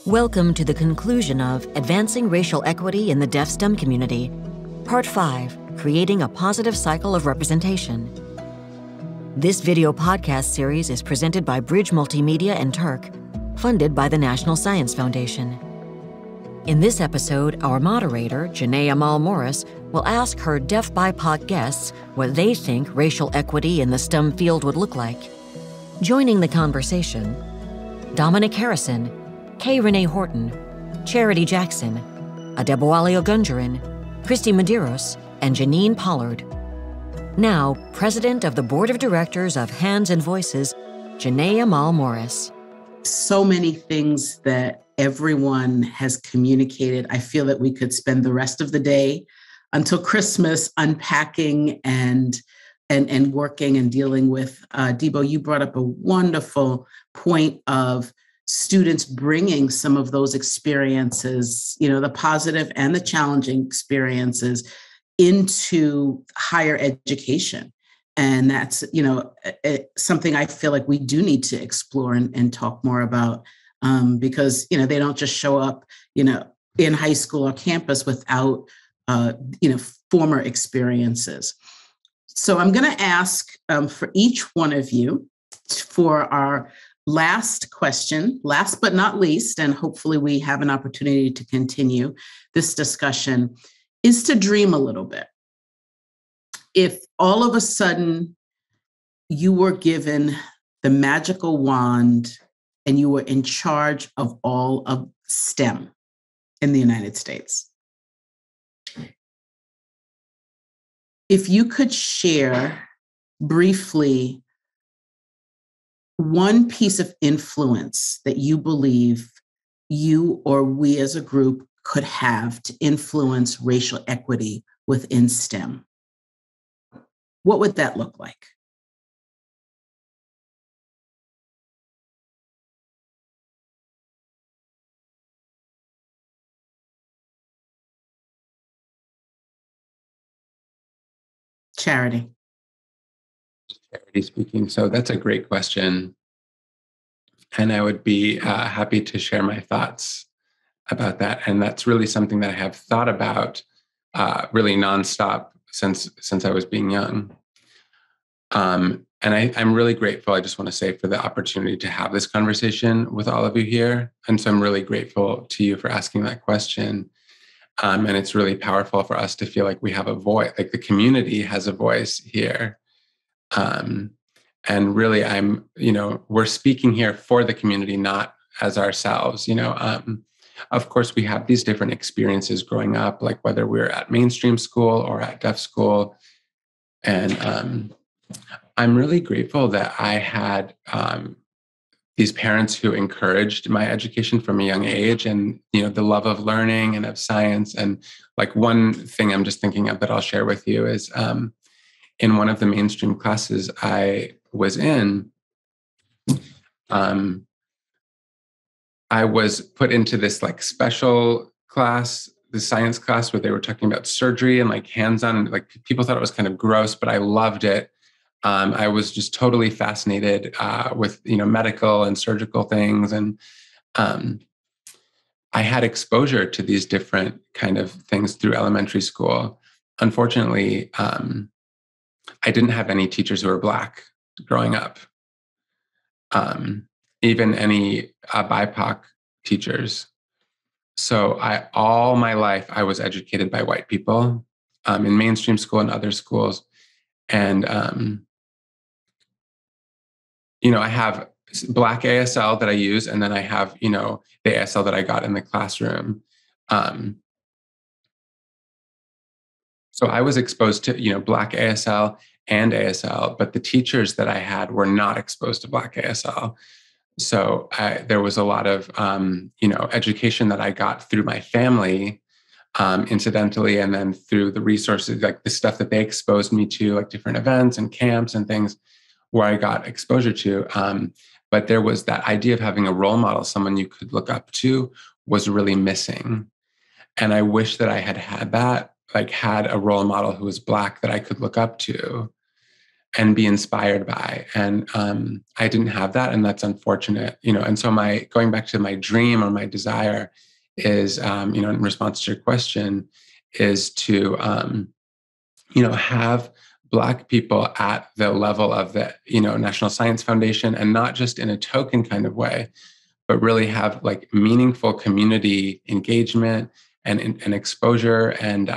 Welcome to the conclusion of Advancing Racial Equity in the Deaf STEM Community, Part 5, Creating a Positive Cycle of Representation. This video podcast series is presented by Bridge Multimedia and Turk, funded by the National Science Foundation. In this episode, our moderator, Djenne-amal Morris, will ask her Deaf BIPOC guests what they think racial equity in the STEM field would look like. Joining the conversation, Dominic Harrison, K. Renee Horton, Charity Jackson, Adebowale Ogunjurin, Christy Medeiros, and Janine Pollard. Now, President of the Board of Directors of Hands and Voices, Djenne-amal Morris. So many things that everyone has communicated. I feel that we could spend the rest of the day until Christmas unpacking and working and dealing with. Debo, you brought up a wonderful point of students bringing some of those experiences, the positive and the challenging experiences, into higher education. And that's, something I feel like we do need to explore and talk more about, because, they don't just show up, in high school or campus without, former experiences. So I'm going to ask for each one of you for our last question, last but not least, and hopefully we have an opportunity to continue this discussion, is to dream a little bit. If all of a sudden you were given the magical wand and you were in charge of all of STEM in the United States, if you could share briefly one piece of influence that you believe you or we as a group could have to influence racial equity within STEM, what would that look like? Charity. Charity speaking. So that's a great question. And I would be happy to share my thoughts about that. And that's really something that I have thought about really nonstop since I was being young. And I'm really grateful, I just want to say, for the opportunity to have this conversation with all of you here. And so I'm really grateful to you for asking that question. And it's really powerful for us to feel like we have a voice, like the community has a voice here. And really, we're speaking here for the community, not as ourselves. Of course, we have these different experiences growing up, like whether we're at mainstream school or at deaf school. And I'm really grateful that I had these parents who encouraged my education from a young age, and the love of learning and of science. And like one thing I'm just thinking of that I'll share with you is in one of the mainstream classes I was in, I was put into this like special class, the science class, where they were talking about surgery and like hands-on, and like people thought it was kind of gross, but I loved it. I was just totally fascinated with, medical and surgical things. And I had exposure to these different kind of things through elementary school. Unfortunately, I didn't have any teachers who were Black growing up, even any BIPOC teachers. So all my life, I was educated by white people in mainstream school and other schools. And, I have Black ASL that I use, and then I have, the ASL that I got in the classroom. So I was exposed to, Black ASL and ASL, but the teachers that I had were not exposed to Black ASL. So there was a lot of, education that I got through my family, incidentally, and then through the resources, like the stuff that they exposed me to, like different events and camps and things where I got exposure to. But there was that idea of having a role model, someone you could look up to, was really missing. And I wish that I had that, like had a role model who was Black that I could look up to. and be inspired by. And I didn't have that, and that's unfortunate, And so going back to my dream or my desire is, in response to your question, is to, have Black people at the level of the, National Science Foundation, and not just in a token kind of way, but really have like meaningful community engagement and exposure. And,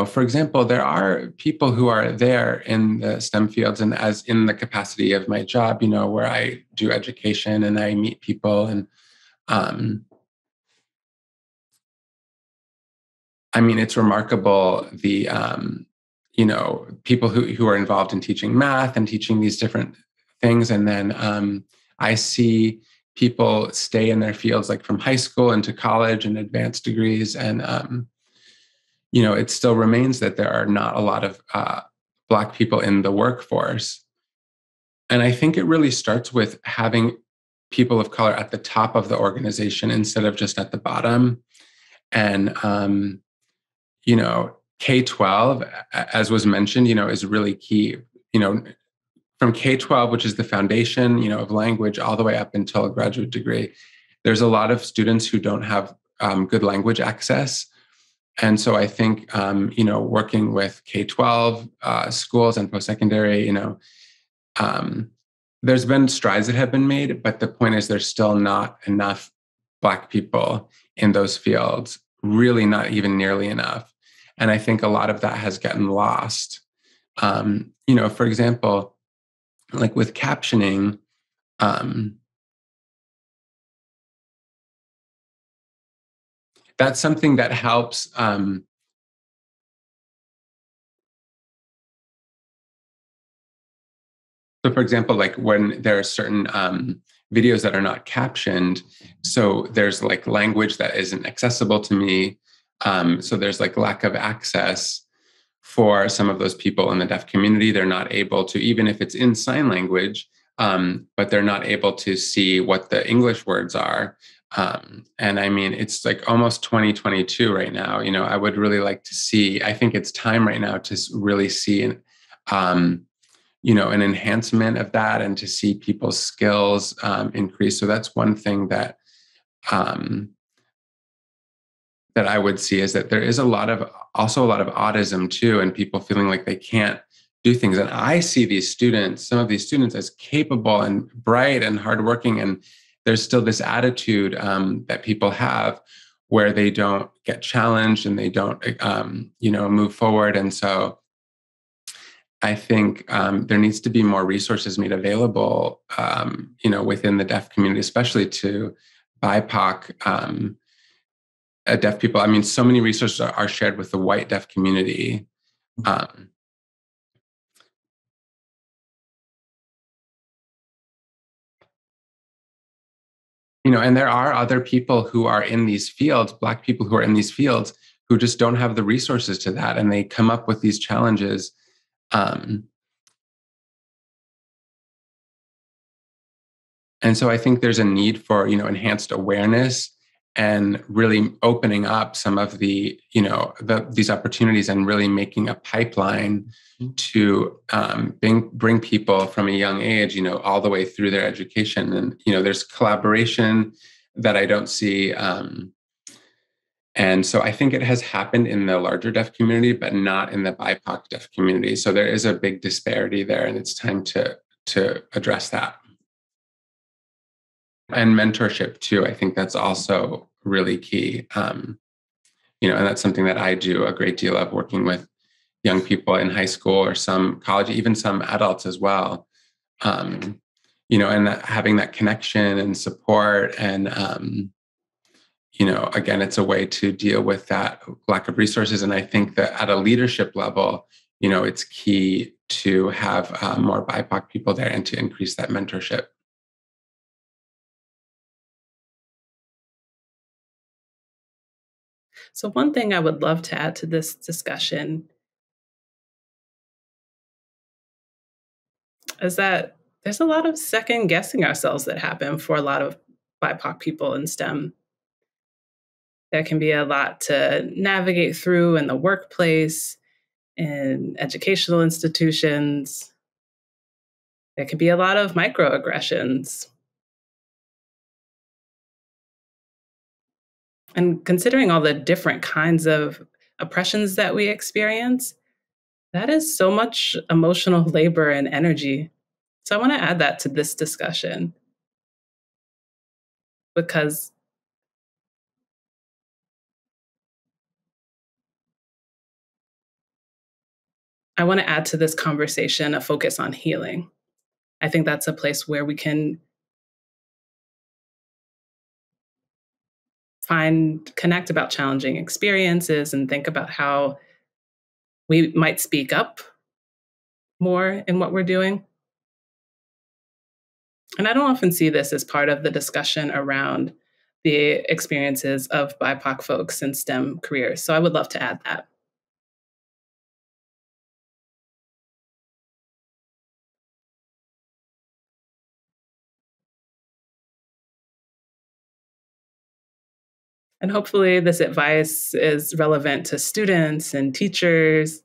for example, there are people who are there in the STEM fields, and as in the capacity of my job, where I do education and I meet people. And I mean, it's remarkable the, people who are involved in teaching math and teaching these different things. And then I see people stay in their fields, like from high school into college and advanced degrees. And, it still remains that there are not a lot of Black people in the workforce. And I think it really starts with having people of color at the top of the organization instead of just at the bottom. And, K-12, as was mentioned, is really key, from K-12, which is the foundation, of language, all the way up until a graduate degree. There's a lot of students who don't have good language access. And so I think, working with K-12 schools and post-secondary, there's been strides that have been made, but the point is there's still not enough Black people in those fields, really not even nearly enough. And I think a lot of that has gotten lost. For example, like with captioning, that's something that helps. So, for example, like when there are certain videos that are not captioned, so there's like language that isn't accessible to me. So there's like lack of access for some of those people in the deaf community. They're not able to, even if it's in sign language, but they're not able to see what the English words are. And I mean, it's like almost 2022 right now. I would really like to see, I think it's time right now to really see an enhancement of that, and to see people's skills increase. So that's one thing that that I would see, is that there is also a lot of autism too, and people feeling like they can't do things. And I see some of these students as capable and bright and hardworking. And there's still this attitude that people have where they don't get challenged and they don't, move forward. And so I think there needs to be more resources made available, within the deaf community, especially to BIPOC deaf people. I mean, so many resources are shared with the white deaf community. And there are other people who are in these fields, Black people who are in these fields, who just don't have the resources to that. And they come up with these challenges. And so I think there's a need for, enhanced awareness and really opening up some of the, these opportunities, and really making a pipeline to bring people from a young age, all the way through their education. And, there's collaboration that I don't see. And so I think it has happened in the larger deaf community, but not in the BIPOC deaf community. So there is a big disparity there, and it's time to address that. And mentorship too. I think that's also really key. And that's something that I do a great deal of, working with young people in high school or some college, even some adults as well. And having that connection and support. And, again, it's a way to deal with that lack of resources. And I think that at a leadership level, it's key to have more BIPOC people there, and to increase that mentorship. So one thing I would love to add to this discussion is that there's a lot of second guessing ourselves that happen for a lot of BIPOC people in STEM. There can be a lot to navigate through in the workplace. in educational institutions. There can be a lot of microaggressions. And considering all the different kinds of oppressions that we experience, that is so much emotional labor and energy. So I want to add that to this discussion because I want to add to this conversation a focus on healing. I think that's a place where we can connect about challenging experiences and think about how we might speak up more in what we're doing. And I don't often see this as part of the discussion around the experiences of BIPOC folks in STEM careers. So I would love to add that. And hopefully this advice is relevant to students and teachers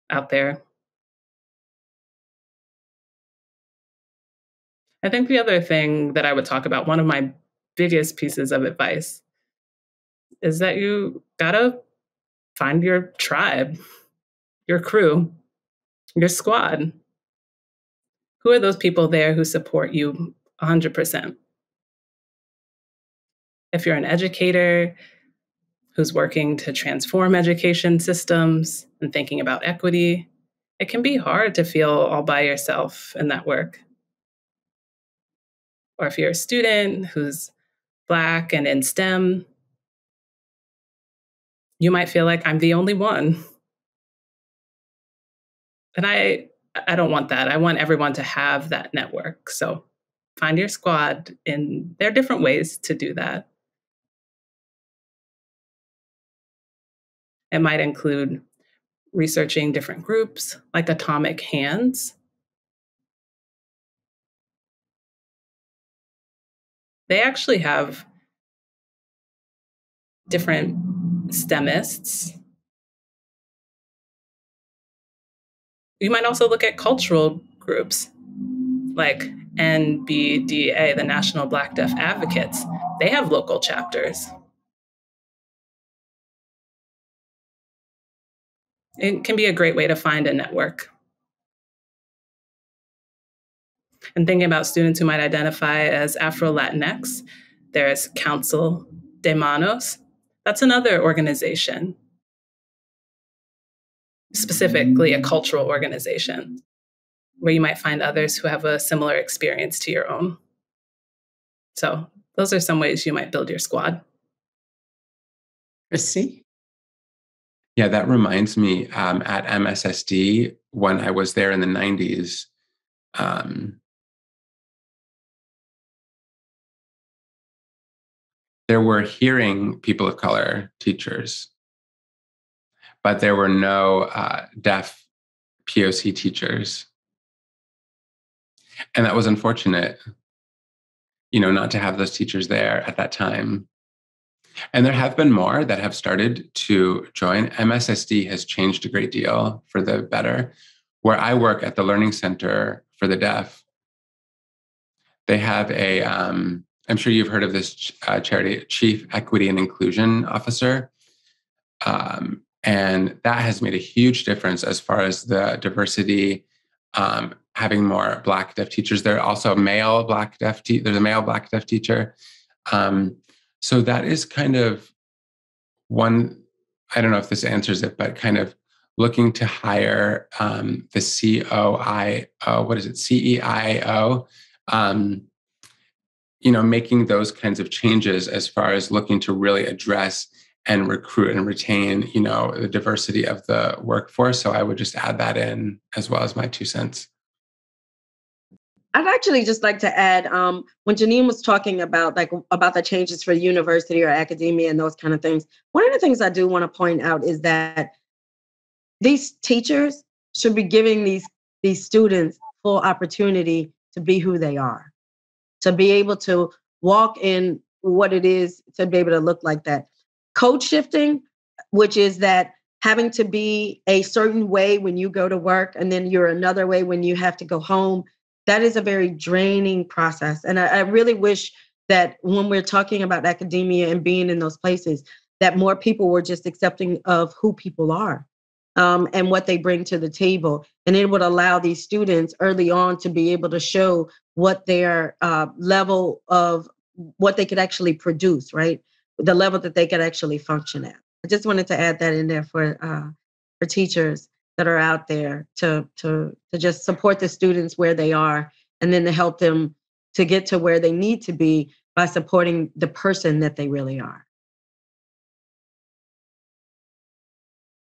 out there. I think the other thing that I would talk about, one of my biggest pieces of advice, is that you gotta find your tribe, your crew, your squad. Who are those people there who support you 100%? If you're an educator who's working to transform education systems and thinking about equity, it can be hard to feel all by yourself in that work. Or if you're a student who's Black and in STEM, you might feel like I'm the only one. And I don't want that. I want everyone to have that network. So find your squad, and there are different ways to do that. It might include researching different groups like Atomic Hands. They actually have different STEMists. You might also look at cultural groups like NBDA, the National Black Deaf Advocates. They have local chapters. It can be a great way to find a network. And thinking about students who might identify as Afro-Latinx, there's Council de Manos. That's another organization, specifically a cultural organization, where you might find others who have a similar experience to your own. So those are some ways you might build your squad. Chrissy? Yeah, that reminds me at MSSD, when I was there in the 90s, there were hearing people of color teachers, but there were no deaf POC teachers. And that was unfortunate, not to have those teachers there at that time. And there have been more that have started to join. MSSD has changed a great deal for the better. Where I work at the Learning Center for the Deaf, they have I'm sure you've heard of this charity, Chief Equity and Inclusion Officer. And that has made a huge difference as far as the diversity, having more Black deaf teachers. There are also male Black deaf there's a male Black deaf teacher. So that is kind of one, I don't know if this answers it, but kind of looking to hire the COIO, what is it, CEIO, making those kinds of changes as far as looking to really address and recruit and retain, the diversity of the workforce. So I would just add that in as well as my 2 cents. I'd actually just like to add, when Janine was talking about the changes for university or academia and those kind of things, one of the things I do want to point out is that these teachers should be giving these students full opportunity to be who they are, to be able to walk in what it is, to be able to look like that. Code shifting, which is that having to be a certain way when you go to work and then you're another way when you have to go home, that is a very draining process. And I really wish that when we're talking about academia and being in those places, that more people were just accepting of who people are, and what they bring to the table. And it would allow these students early on to be able to show what their level of what they could actually produce, right? The level that they could actually function at. I just wanted to add that in there for teachers that are out there to just support the students where they are, and then to help them to get to where they need to be by supporting the person that they really are.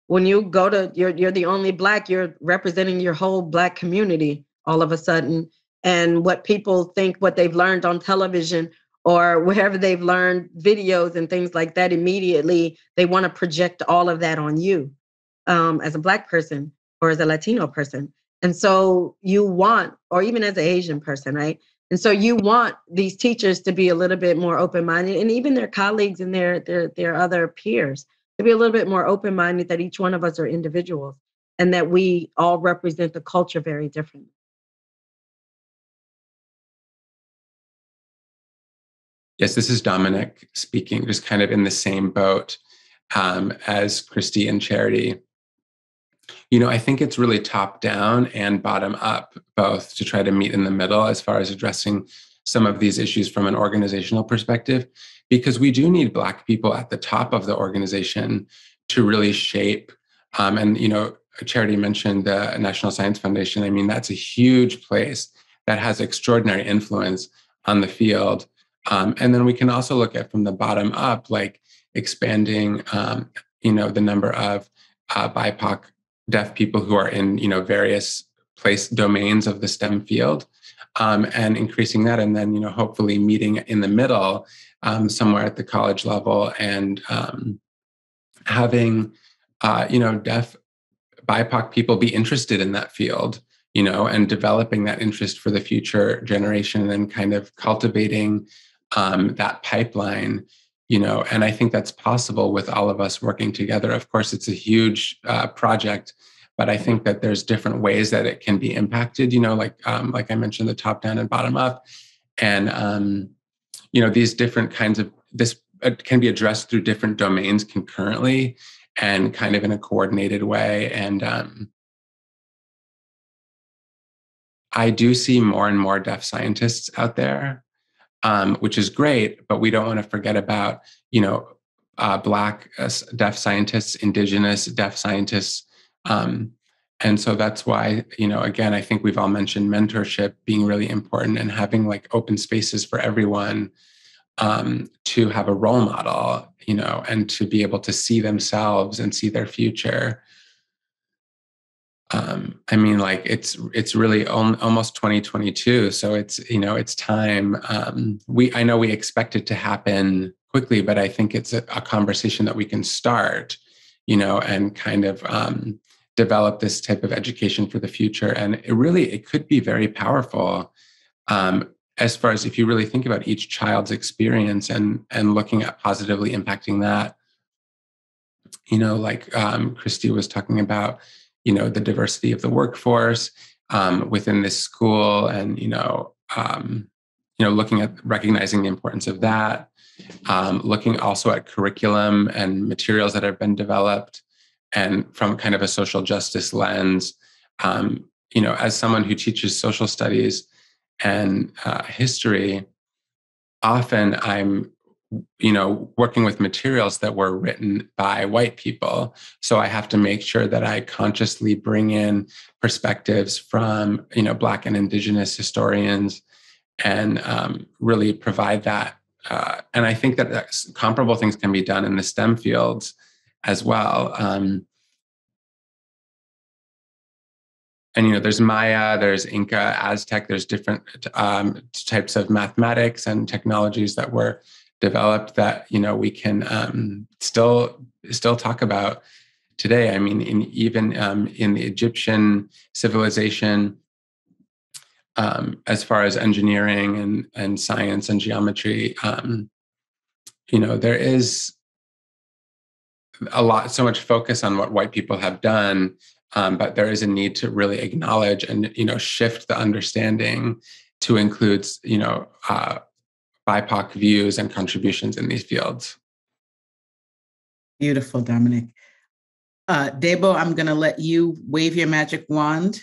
When you go to, you're the only Black, you're representing your whole Black community all of a sudden. And what people think, what they've learned on television or wherever they've learned videos and things like that, immediately they want to project all of that on you, as a Black person or as a Latino person. And so you want, or even as an Asian person, right? And so you want these teachers to be a little bit more open-minded, and even their colleagues and their other peers to be a little bit more open-minded, that each one of us are individuals and that we all represent the culture very differently. Yes, this is Dominic speaking, just kind of in the same boat as Christy and Charity. I think it's really top down and bottom up, both, to try to meet in the middle as far as addressing some of these issues from an organizational perspective, because we do need Black people at the top of the organization to really shape. Charity mentioned the National Science Foundation. I mean, that's a huge place that has extraordinary influence on the field. And then we can also look at from the bottom up, like expanding, the number of BIPOC deaf people who are in, various domains of the STEM field, and increasing that. And then, hopefully meeting in the middle, somewhere at the college level, and having, deaf BIPOC people be interested in that field, and developing that interest for the future generation, and kind of cultivating that pipeline, and I think that's possible with all of us working together. Of course, it's a huge project, but I think that there's different ways that it can be impacted, like I mentioned, the top down and bottom up. And, these different kinds of, this can be addressed through different domains concurrently and kind of in a coordinated way. And I do see more and more deaf scientists out there, which is great, but we don't want to forget about, Black deaf scientists, Indigenous deaf scientists. And so that's why, again, I think we've all mentioned mentorship being really important, and having like open spaces for everyone to have a role model, and to be able to see themselves and see their future. I mean, like it's really almost 2022, so it's time. I know we expect it to happen quickly, but I think it's a conversation that we can start, and kind of develop this type of education for the future. And it could be very powerful, as far as if you really think about each child's experience and looking at positively impacting that. Like Christy was talking about, the diversity of the workforce within this school, and looking at recognizing the importance of that, looking also at curriculum and materials that have been developed, and from kind of a social justice lens. As someone who teaches social studies and history, often I'm working with materials that were written by white people. So I have to make sure that I consciously bring in perspectives from, Black and Indigenous historians, and really provide that. And I think that comparable things can be done in the STEM fields as well. And, there's Maya, there's Inca, Aztec, there's different types of mathematics and technologies that were developed that, we can still talk about today. I mean, even in the Egyptian civilization, as far as engineering and science and geometry, so much focus on what white people have done, but there is a need to really acknowledge and, shift the understanding to include, BIPOC views and contributions in these fields. Beautiful, Dominic. Debo, I'm going to let you wave your magic wand.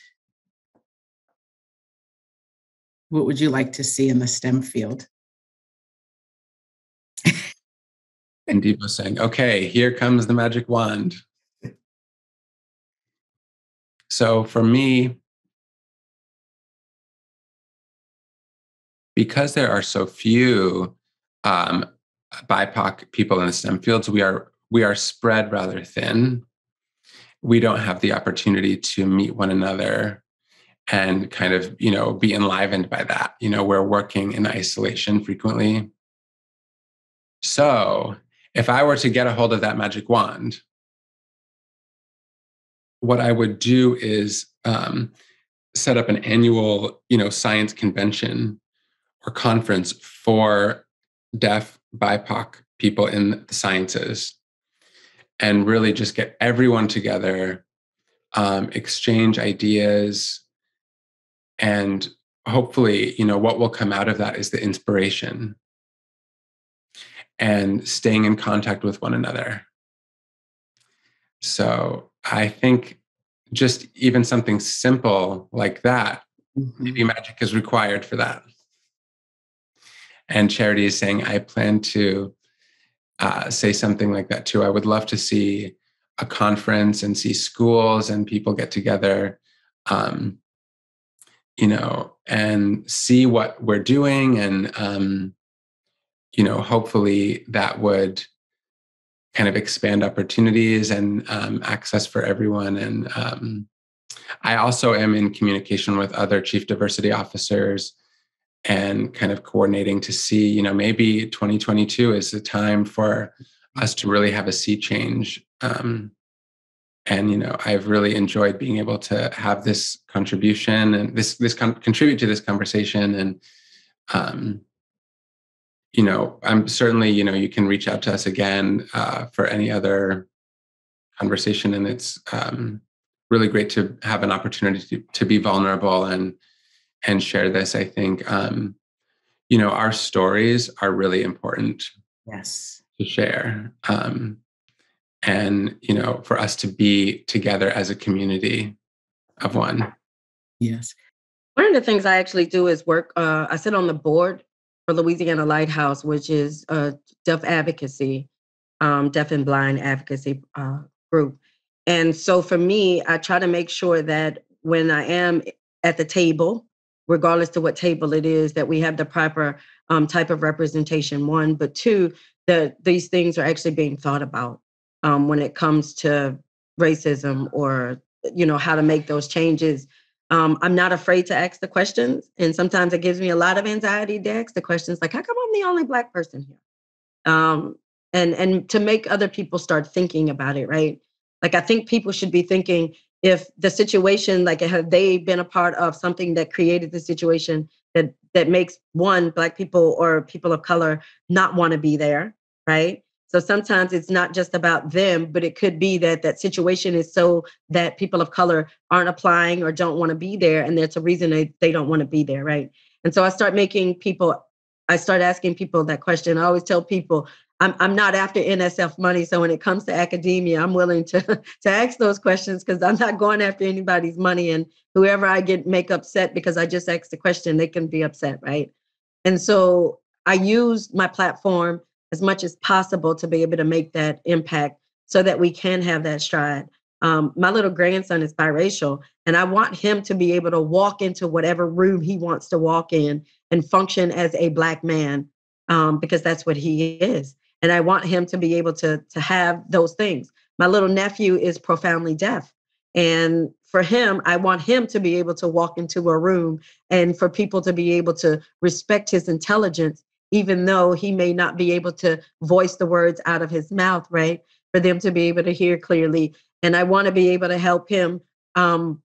What would you like to see in the STEM field? And Debo saying, okay, here comes the magic wand. So for me, because there are so few BIPOC people in the STEM fields, we are spread rather thin. We don't have the opportunity to meet one another and kind of, be enlivened by that. We're working in isolation frequently. So if I were to get a hold of that magic wand, what I would do is set up an annual, science convention or conference for deaf BIPOC people in the sciences, and really just get everyone together, exchange ideas, and hopefully, what will come out of that is the inspiration and staying in contact with one another. So I think just even something simple like that, maybe magic is required for that. And Charity is saying, I plan to say something like that too. I would love to see a conference and see schools and people get together, and see what we're doing. And, hopefully that would kind of expand opportunities and access for everyone. And I also am in communication with other chief diversity officers and kind of coordinating to see, maybe 2022 is the time for us to really have a sea change. And, I've really enjoyed being able to have this contribution and contribute to this conversation. And, I'm certainly, you can reach out to us again for any other conversation. And it's really great to have an opportunity to be vulnerable and share this. I think, our stories are really important. Yes. To share. And, for us to be together as a community of one. Yes. One of the things I actually do is work, I sit on the board for Louisiana Lighthouse, which is a deaf advocacy, deaf and blind advocacy group. And so for me, I try to make sure that when I am at the table, regardless to what table it is, that we have the proper type of representation, one, but two, that these things are actually being thought about when it comes to racism or, how to make those changes. I'm not afraid to ask the questions. And sometimes it gives me a lot of anxiety to ask the questions like, how come I'm the only Black person here? And to make other people start thinking about it, right? Like, I think people should be thinking, if the situation, like, have they been a part of something that created the situation that makes one, Black people or people of color not want to be there, right? So sometimes it's not just about them, but it could be that situation is so that people of color aren't applying or don't want to be there. And that's a reason they don't want to be there, right? And so I start asking people that question. I always tell people, I'm not after NSF money. So when it comes to academia, I'm willing to ask those questions because I'm not going after anybody's money. And whoever I make upset because I just asked the question, they can be upset, right? And so I use my platform as much as possible to be able to make that impact so that we can have that stride. My little grandson is biracial, and I want him to be able to walk into whatever room he wants to walk in and function as a Black man, because that's what he is. And I want him to be able to have those things. My little nephew is profoundly deaf. And for him, I want him to be able to walk into a room and for people to be able to respect his intelligence, even though he may not be able to voice the words out of his mouth, right? For them to be able to hear clearly. And I want to be able to help him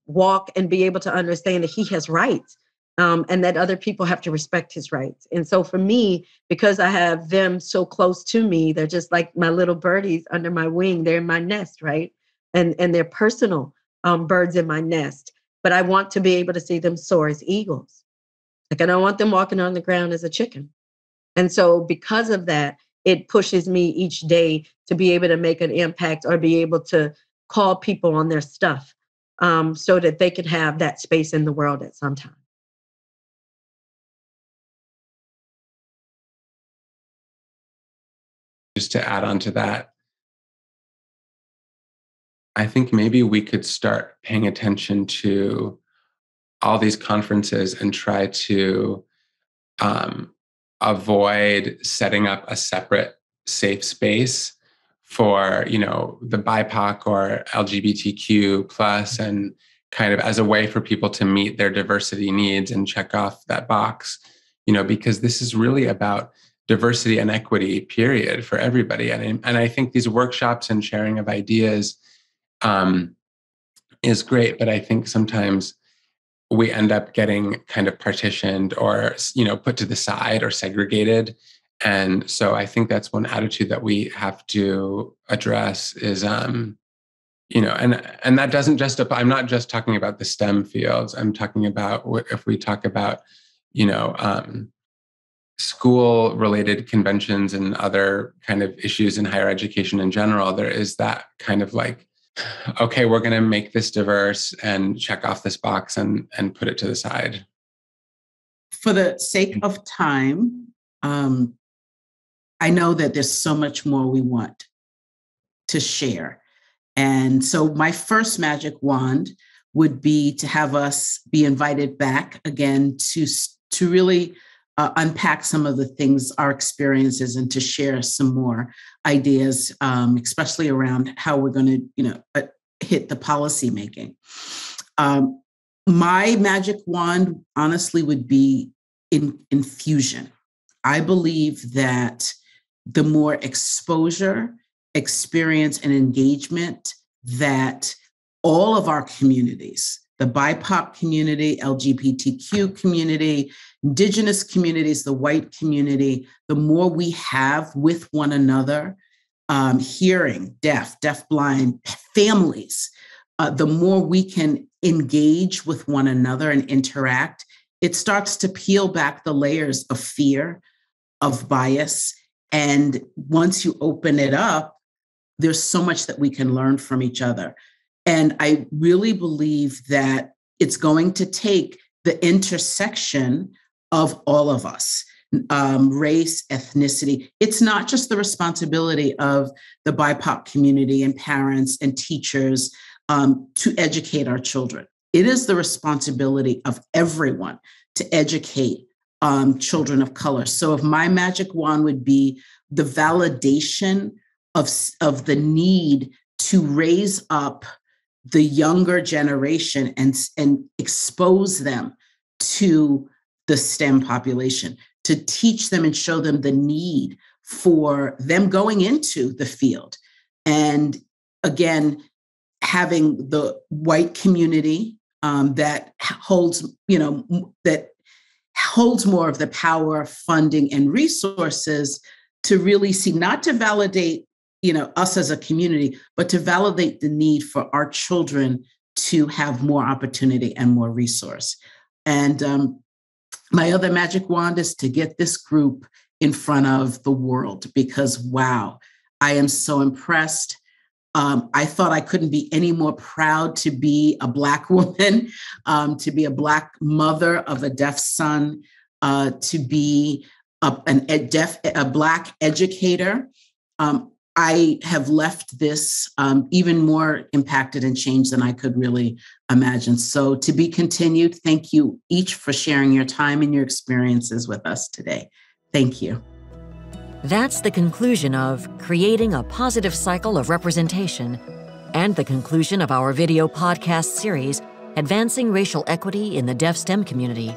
walk and be able to understand that he has rights. and that other people have to respect his rights. And so for me, because I have them so close to me, they're just like my little birdies under my wing. They're in my nest, right? And they're personal birds in my nest. But I want to be able to see them soar as eagles. Like I don't want them walking on the ground as a chicken. And so because of that, it pushes me each day to be able to make an impact or be able to call people on their stuff so that they could have that space in the world at some time. Just to add on to that, I think maybe we could start paying attention to all these conferences and try to avoid setting up a separate safe space for, the BIPOC or LGBTQ plus, and kind of as a way for people to meet their diversity needs and check off that box, because this is really about diversity and equity, period, for everybody. And I think these workshops and sharing of ideas is great, but I think sometimes we end up getting kind of partitioned or, put to the side or segregated. And so I think that's one attitude that we have to address is, and that doesn't just apply. I'm not just talking about the STEM fields. I'm talking about if we talk about, school related conventions and other kind of issues in higher education in general, there is that kind of like, okay, we're going to make this diverse and check off this box and put it to the side. For the sake of time, I know that there's so much more we want to share. And so my first magic wand would be to have us be invited back again to really unpack some of the things, our experiences, and to share some more ideas, especially around how we're going to, hit the policy making. My magic wand, honestly, would be infusion. I believe that the more exposure, experience, and engagement that all of our communities, the BIPOC community, LGBTQ community, Indigenous communities, the white community, the more we have with one another, hearing, deaf, blind, families, the more we can engage with one another and interact, it starts to peel back the layers of fear, of bias. And once you open it up, there's so much that we can learn from each other. And I really believe that it's going to take the intersection of all of us, race, ethnicity. It's not just the responsibility of the BIPOC community and parents and teachers to educate our children. It is the responsibility of everyone to educate children of color. So if my magic wand would be the validation of the need to raise up the younger generation and expose them to the STEM population, to teach them and show them the need for them going into the field. And again, having the white community that holds more of the power, funding, and resources to really see, not to validate us as a community, but to validate the need for our children to have more opportunity and more resource. And my other magic wand is to get this group in front of the world, because, wow, I am so impressed. I thought I couldn't be any more proud to be a Black woman, to be a Black mother of a deaf son, to be a Black educator. I have left this even more impacted and changed than I could really imagine. So to be continued, thank you each for sharing your time and your experiences with us today. Thank you. That's the conclusion of Creating a Positive Cycle of Representation and the conclusion of our video podcast series, Advancing Racial Equity in the Deaf STEM Community.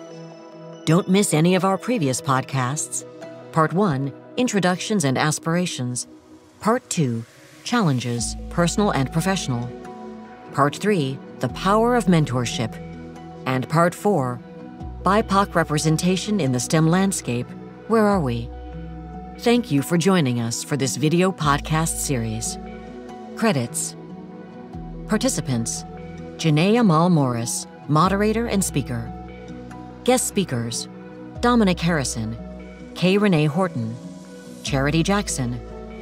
Don't miss any of our previous podcasts. Part 1, Introductions and Aspirations. Part 2, Challenges, Personal and Professional. Part 3, The Power of Mentorship. And Part 4, BIPOC representation in the STEM landscape, where are we? Thank you for joining us for this video podcast series. Credits. Participants: Djenne-amal Morris, moderator and speaker. Guest speakers: Dominic Harrison, K. Renee Horton, Charity Jackson,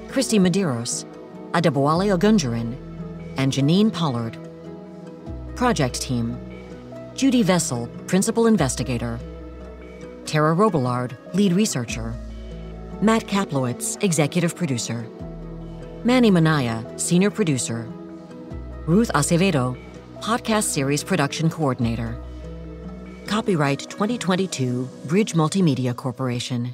Christy Medeiros, Adebowale Ogunjurin, and Janine Pollard. Project team: Judy Vessel, principal investigator. Tara Robillard, lead researcher. Matt Kaplowitz, executive producer. Manny Manaya, senior producer. Ruth Acevedo, podcast series production coordinator. Copyright 2022, Bridge Multimedia Corporation.